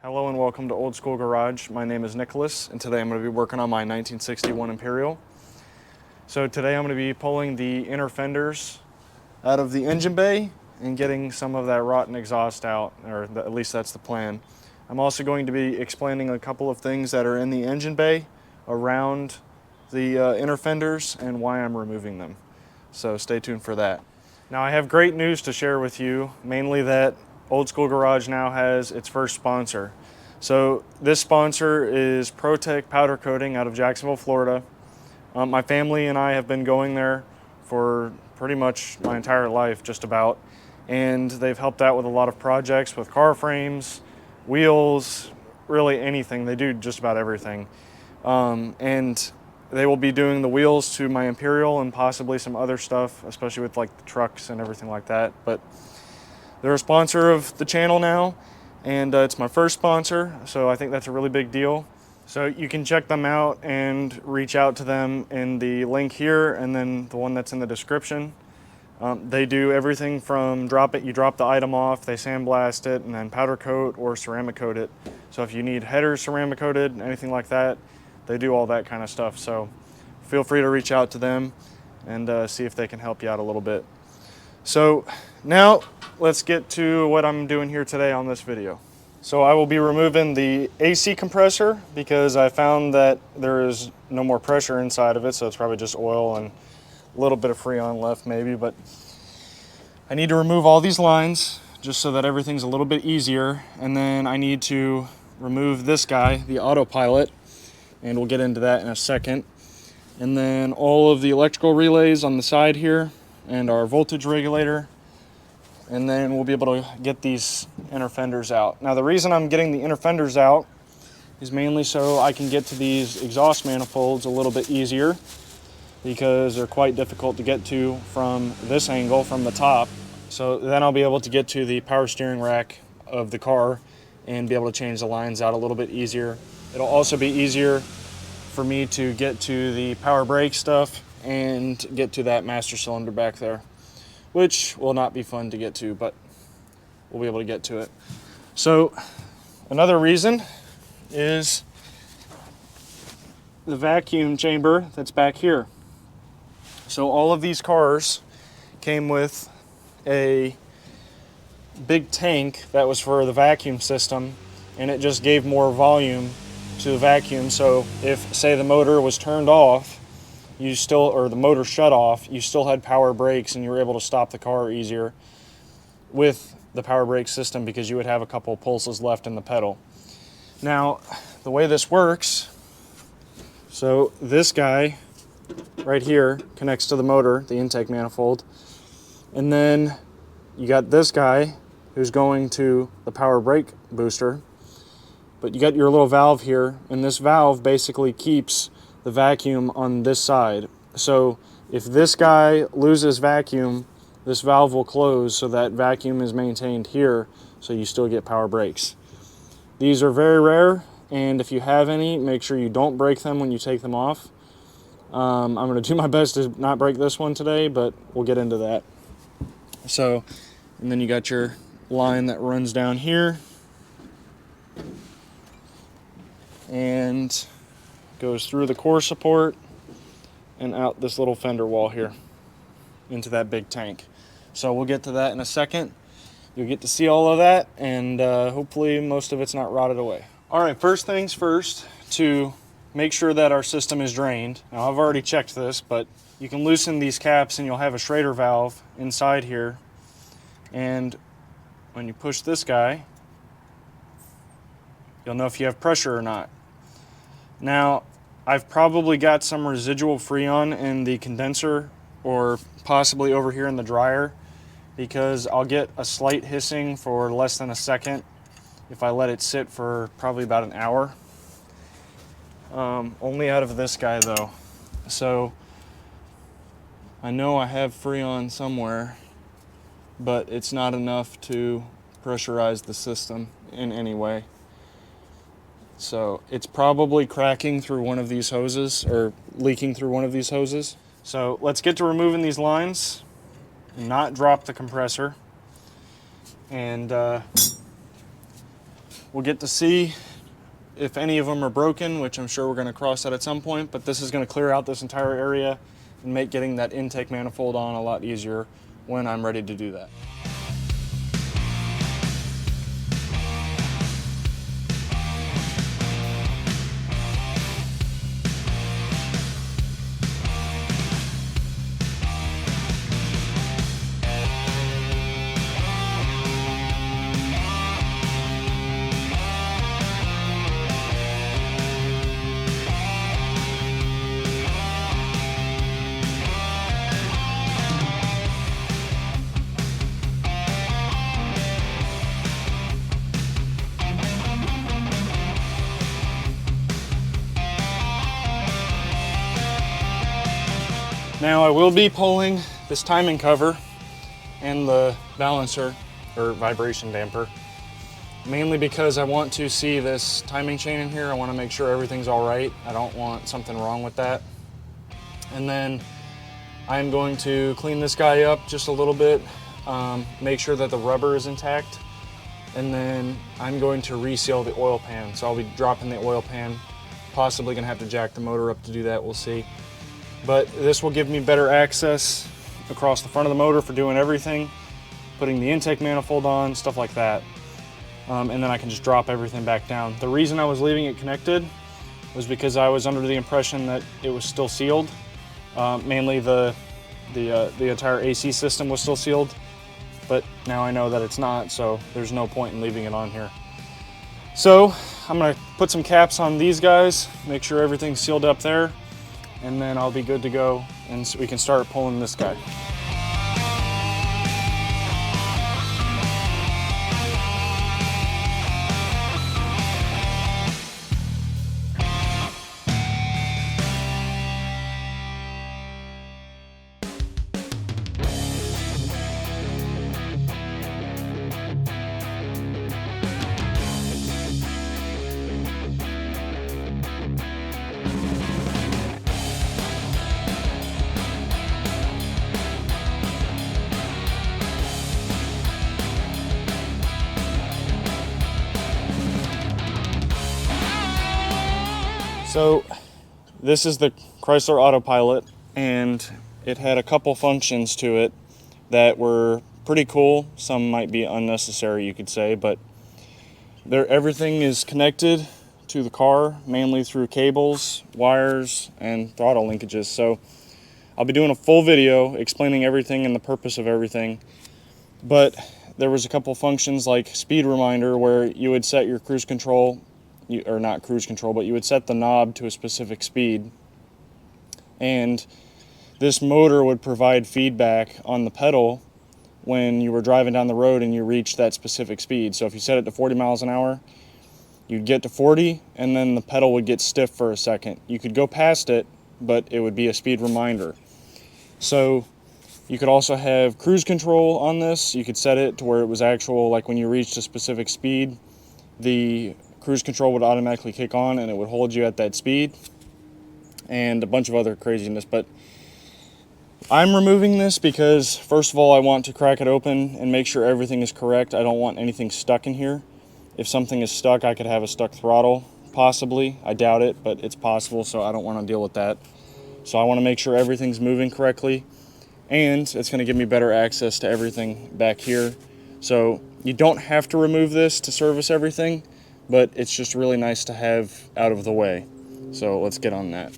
Hello and welcome to Old School Garage. My name is Nicholas and today I'm going to be working on my 1961 Imperial. So today I'm going to be pulling the inner fenders out of the engine bay and getting some of that rotten exhaust out, or at least that's the plan. I'm also going to be explaining a couple of things that are in the engine bay around the inner fenders and why I'm removing them. So stay tuned for that. Now I have great news to share with you, mainly that Old School Garage now has its first sponsor. So this sponsor is Pro-Tec powder coating out of Jacksonville, Florida. My family and I have been going there for pretty much my entire life, just about. And they've helped out with a lot of projects with car frames, wheels, really anything. They do just about everything. And they will be doing the wheels to my Imperial and possibly some other stuff, especially with like the trucks and everything like that. But they're a sponsor of the channel now, and it's my first sponsor, so I think that's a really big deal. So you can check them out and reach out to them in the link here and then the one that's in the description. They do everything from you drop the item off, they sandblast it, and then powder coat or ceramic coat it. So if you need headers ceramic coated, anything like that, they do all that kind of stuff. So feel free to reach out to them and see if they can help you out a little bit. So now let's get to what I'm doing here today on this video. So I will be removing the AC compressor because I found that there is no more pressure inside of it, so it's probably just oil and a little bit of Freon left maybe, but I need to remove all these lines just so that everything's a little bit easier, and then I need to remove this guy, the autopilot, and we'll get into that in a second. And then all of the electrical relays on the side here and our voltage regulator, and then we'll be able to get these inner fenders out. Now the reason I'm getting the inner fenders out is mainly so I can get to these exhaust manifolds a little bit easier, because they're quite difficult to get to from this angle, from the top. So then I'll be able to get to the power steering rack of the car and be able to change the lines out a little bit easier. It'll also be easier for me to get to the power brake stuff and get to that master cylinder back there, which will not be fun to get to, but we'll be able to get to it. So another reason is the vacuum chamber that's back here. So all of these cars came with a big tank that was for the vacuum system, and it just gave more volume to the vacuum. So if, say, the motor was turned off, or the motor shut off, you still had power brakes and you were able to stop the car easier with the power brake system because you would have a couple pulses left in the pedal. Now, the way this works, so this guy right here connects to the motor, the intake manifold, and then you got this guy who's going to the power brake booster, but you got your little valve here, and this valve basically keeps the vacuum on this side. So if this guy loses vacuum, this valve will close so that vacuum is maintained here, so you still get power brakes. These are very rare, and if you have any, make sure you don't break them when you take them off. I'm going to do my best to not break this one today, but we'll get into that. So, and then you got your line that runs down here and goes through the core support and out this little fender wall here into that big tank. So we'll get to that in a second. You'll get to see all of that, and hopefully most of it's not rotted away. All right, first things first, to make sure that our system is drained. Now I've already checked this, but you can loosen these caps and you'll have a Schrader valve inside here. And when you push this guy, you'll know if you have pressure or not. Now, I've probably got some residual Freon in the condenser or possibly over here in the dryer, because I'll get a slight hissing for less than a second if I let it sit for probably about an hour. Only out of this guy though. So I know I have Freon somewhere, but it's not enough to pressurize the system in any way. So it's probably cracking through one of these hoses or leaking through one of these hoses. So let's get to removing these lines, not drop the compressor, and We'll get to see if any of them are broken, which I'm sure we're going to cross that at some point, but this is going to clear out this entire area and make getting that intake manifold on a lot easier when I'm ready to do that. Now I will be pulling this timing cover and the balancer or vibration damper, mainly because I want to see this timing chain in here. I want to make sure everything's all right. I don't want something wrong with that. And then I'm going to clean this guy up just a little bit, make sure that the rubber is intact, and then I'm going to reseal the oil pan. So I'll be dropping the oil pan, possibly gonna have to jack the motor up to do that, we'll see. But this will give me better access across the front of the motor for doing everything, putting the intake manifold on, stuff like that. And then I can just drop everything back down. The reason I was leaving it connected was because I was under the impression that it was still sealed. Mainly the entire AC system was still sealed, but now I know that it's not, so there's no point in leaving it on here. So I'm gonna put some caps on these guys, make sure everything's sealed up there, and then I'll be good to go, and so we can start pulling this guy. So this is the Chrysler Autopilot, and it had a couple functions to it that were pretty cool. Some might be unnecessary, you could say, but everything is connected to the car, mainly through cables, wires, and throttle linkages. So I'll be doing a full video explaining everything and the purpose of everything. But there was a couple functions like speed reminder, where you would set your cruise control, or not cruise control, but you would set the knob to a specific speed, and this motor would provide feedback on the pedal when you were driving down the road and you reached that specific speed. So if you set it to 40 miles an hour, you'd get to 40 and then the pedal would get stiff for a second. You could go past it, but it would be a speed reminder. So you could also have cruise control on this. You could set it to where it was actual, like when you reached a specific speed, the cruise control would automatically kick on and it would hold you at that speed, and a bunch of other craziness. But I'm removing this because, first of all, I want to crack it open and make sure everything is correct. I don't want anything stuck in here. If something is stuck, I could have a stuck throttle, possibly. I doubt it, but it's possible, so I don't want to deal with that. So I want to make sure everything's moving correctly, and it's going to give me better access to everything back here. So you don't have to remove this to service everything, but it's just really nice to have out of the way. So let's get on that.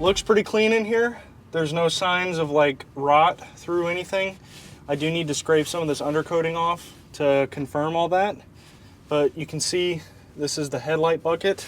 Looks pretty clean in here. There's no signs of like rot through anything. I do need to scrape some of this undercoating off to confirm all that. But you can see this is the headlight bucket.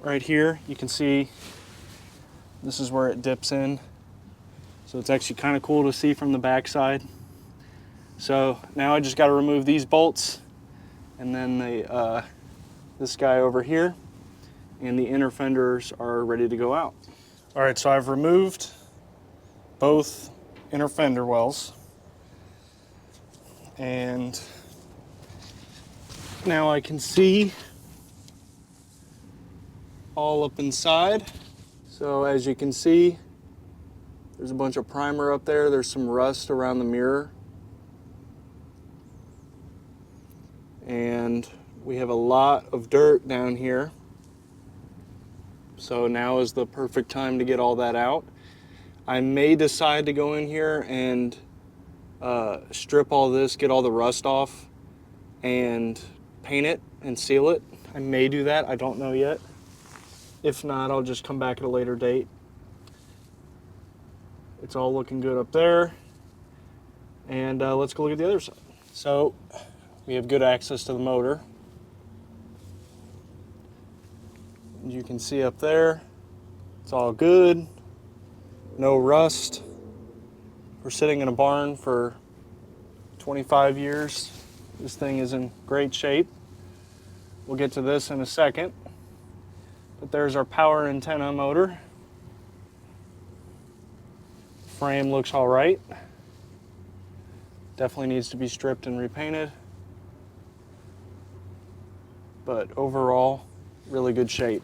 Right here, you can see this is where it dips in. So it's actually kind of cool to see from the back side. So now I just got to remove these bolts and then this guy over here, and the inner fenders are ready to go out. All right, so I've removed both inner fender wells, and now I can see all up inside. So as you can see, there's a bunch of primer up there. There's some rust around the mirror. And we have a lot of dirt down here. So now is the perfect time to get all that out. I may decide to go in here and strip all this, get all the rust off, and paint it and seal it. I may do that, I don't know yet. If not, I'll just come back at a later date. It's all looking good up there. And let's go look at the other side. So we have good access to the motor. You can see up there, it's all good, no rust. We're sitting in a barn for 25 years. This thing is in great shape. We'll get to this in a second. But there's our power antenna motor. Frame looks all right. Definitely needs to be stripped and repainted. But overall, really good shape.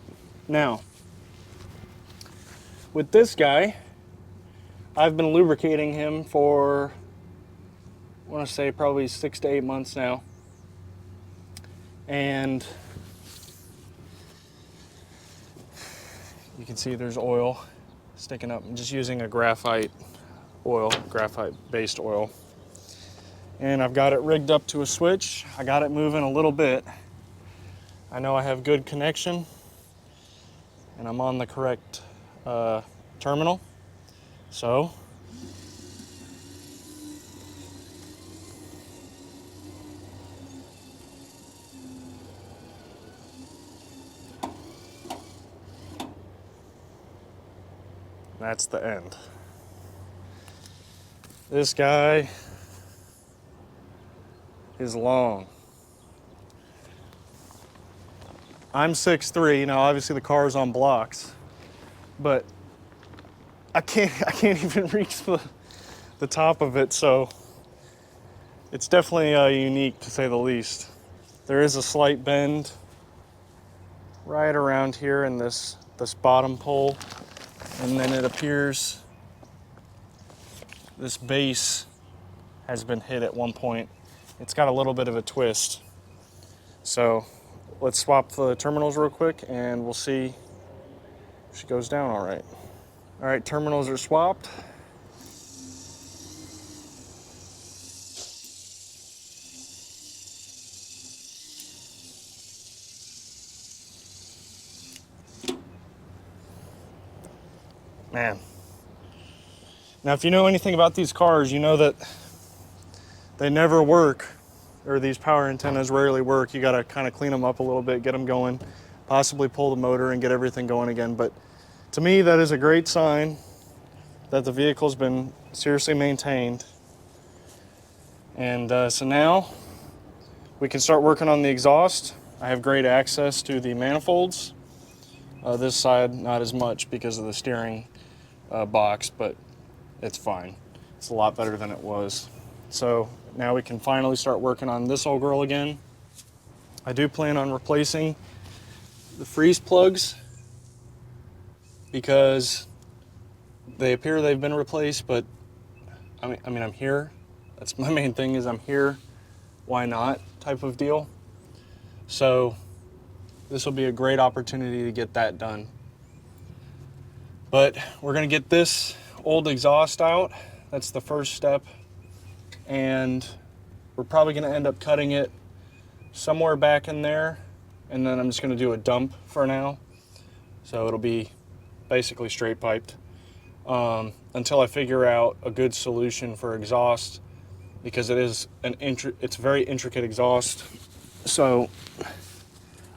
Now, with this guy, I've been lubricating him for, I want to say probably 6 to 8 months now. And you can see there's oil sticking up. I'm just using a graphite oil, graphite-based oil. And I've got it rigged up to a switch. I got it moving a little bit. I know I have good connection, and I'm on the correct terminal. So that's the end. This guy is long. I'm 6'3", now obviously the car is on blocks, but I can't even reach the top of it, so it's definitely unique to say the least. There is a slight bend right around here in this bottom pole, and then it appears this base has been hit at one point. It's got a little bit of a twist. So let's swap the terminals real quick and we'll see if she goes down all right. All right, terminals are swapped. Man. Now, if you know anything about these cars, you know that they never work, or these power antennas rarely work. You gotta kind of clean them up a little bit, get them going, possibly pull the motor and get everything going again. But to me, that is a great sign that the vehicle's been seriously maintained. And so now we can start working on the exhaust. I have great access to the manifolds. This side, not as much because of the steering box, but it's fine. It's a lot better than it was. So now we can finally start working on this old girl again. I do plan on replacing the freeze plugs because they appear they've been replaced, but I mean I'm here. That's my main thing, is I'm here, why not type of deal. So this will be a great opportunity to get that done. But we're gonna get this old exhaust out. That's the first step. And we're probably gonna end up cutting it somewhere back in there and then I'm just going to do a dump for now. So it'll be basically straight piped until I figure out a good solution for exhaust, because it's very intricate exhaust. So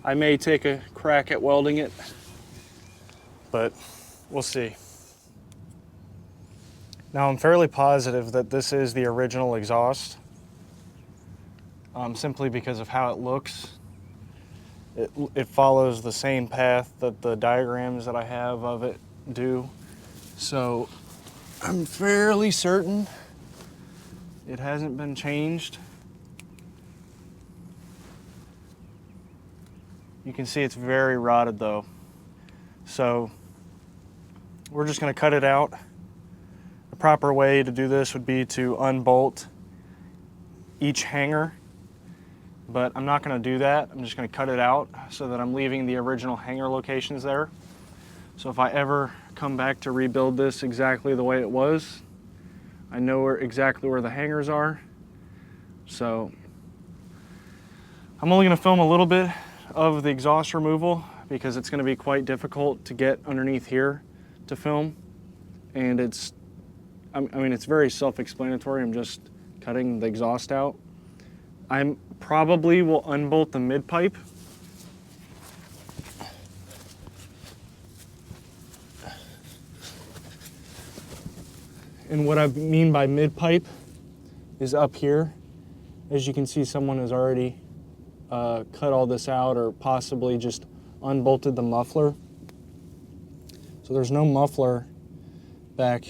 I may take a crack at welding it, but we'll see. Now I'm fairly positive that this is the original exhaust, simply because of how it looks. It follows the same path that the diagrams that I have of it do. So I'm fairly certain it hasn't been changed. You can see it's very rotted though. So we're just going to cut it out. The proper way to do this would be to unbolt each hanger, but I'm not going to do that. I'm just going to cut it out so that I'm leaving the original hanger locations there. So if I ever come back to rebuild this exactly the way it was, I know exactly where the hangers are. So I'm only going to film a little bit of the exhaust removal because it's going to be quite difficult to get underneath here to film. And I mean, it's very self-explanatory. I'm just cutting the exhaust out. I probably will unbolt the mid pipe. And what I mean by mid pipe is up here. As you can see, someone has already cut all this out, or possibly just unbolted the muffler. So there's no muffler back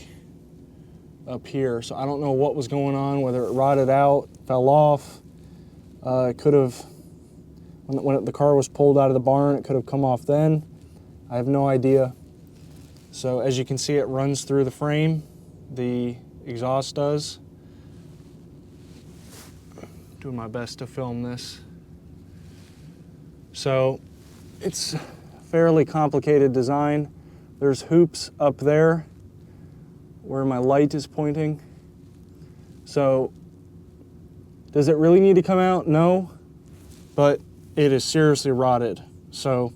up here. So I don't know what was going on, whether it rotted out, fell off. It could have, when the car was pulled out of the barn, it could have come off then. I have no idea. So as you can see, it runs through the frame. The exhaust does. Doing my best to film this. So it's a fairly complicated design. There's hoops up there where my light is pointing. So does it really need to come out? No, but it is seriously rotted. So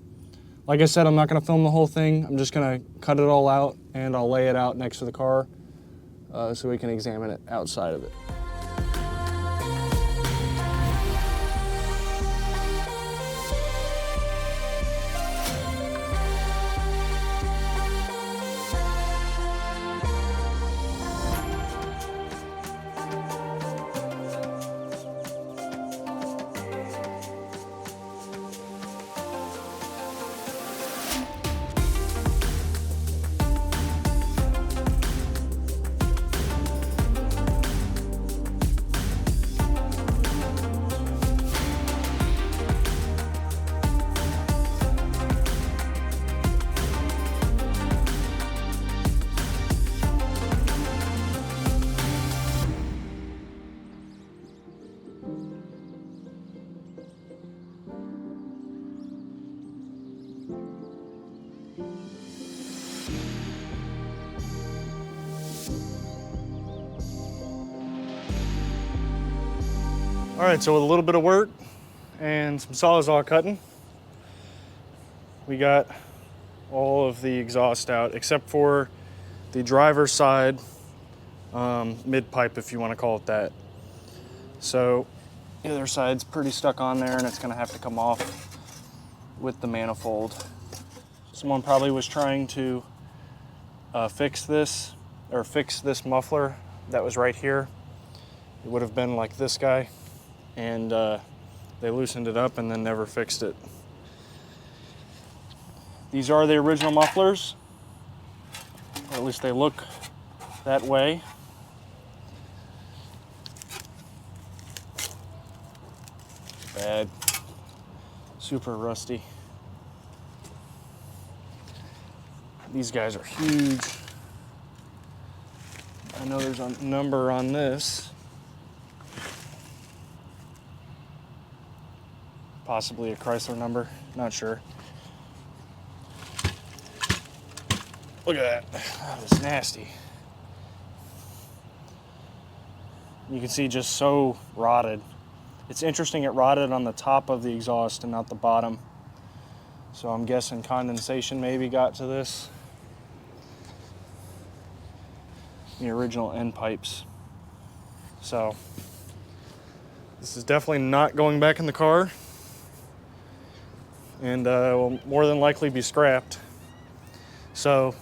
like I said, I'm not going to film the whole thing. I'm just going to cut it all out and I'll lay it out next to the car so we can examine it outside of it. All right, so with a little bit of work and some Sawzall cutting, we got all of the exhaust out except for the driver's side mid pipe, if you want to call it that. So the other side's pretty stuck on there and it's going to have to come off with the manifold. Someone probably was trying to fix this muffler that was right here. It would have been like this guy. And they loosened it up and then never fixed it. These are the original mufflers, or at least they look that way. Bad, super rusty. These guys are huge. I know there's a number on this. Possibly a Chrysler number, not sure. Look at that, that is nasty. You can see just so rotted. It's interesting it rotted on the top of the exhaust and not the bottom. So I'm guessing condensation maybe got to this. The original end pipes. So this is definitely not going back in the car, and will more than likely be scrapped. So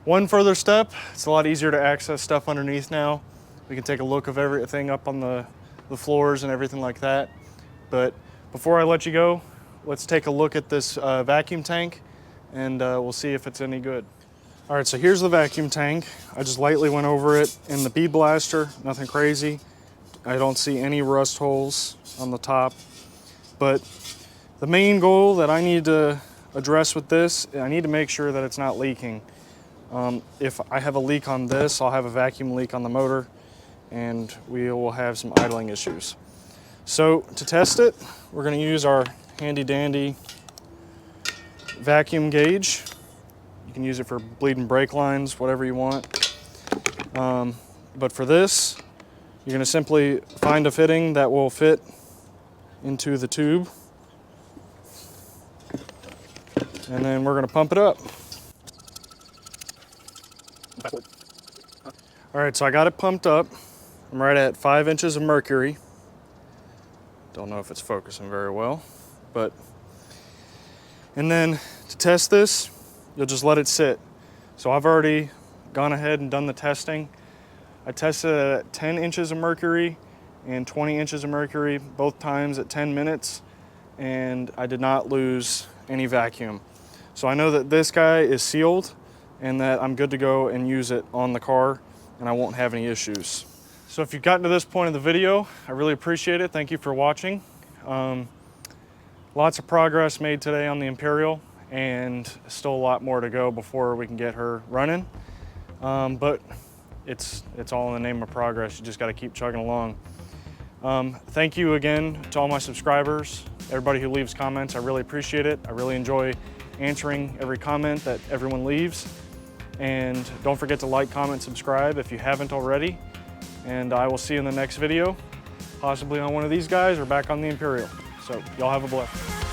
one further step, it's a lot easier to access stuff underneath now. We can take a look of everything up on the floors and everything like that. But before I let you go, let's take a look at this vacuum tank, and we'll see if it's any good. All right, so here's the vacuum tank. I just lightly went over it in the bead blaster, nothing crazy. I don't see any rust holes on the top. But the main goal that I need to address with this, I need to make sure that it's not leaking. If I have a leak on this, I'll have a vacuum leak on the motor, and we will have some idling issues. So to test it, we're going to use our handy dandy vacuum gauge. You can use it for bleeding brake lines, whatever you want. But for this, you're going to simply find a fitting that will fit into the tube, and then we're going to pump it up. All right, so I got it pumped up. I'm right at 5 inches of mercury. Don't know if it's focusing very well, but. And then to test this, you'll just let it sit. So I've already gone ahead and done the testing. I tested it at 10 inches of mercury and 20 inches of mercury, both times at 10 minutes, and I did not lose any vacuum. So I know that this guy is sealed and that I'm good to go and use it on the car, and I won't have any issues. So if you've gotten to this point of the video, I really appreciate it. Thank you for watching. Lots of progress made today on the Imperial, and still a lot more to go before we can get her running. But it's all in the name of progress. You just got to keep chugging along. Thank you again to all my subscribers, everybody who leaves comments. I really appreciate it. I really enjoy answering every comment that everyone leaves. And don't forget to like, comment, subscribe if you haven't already. And I will see you in the next video, possibly on one of these guys or back on the Imperial. So y'all have a blessing.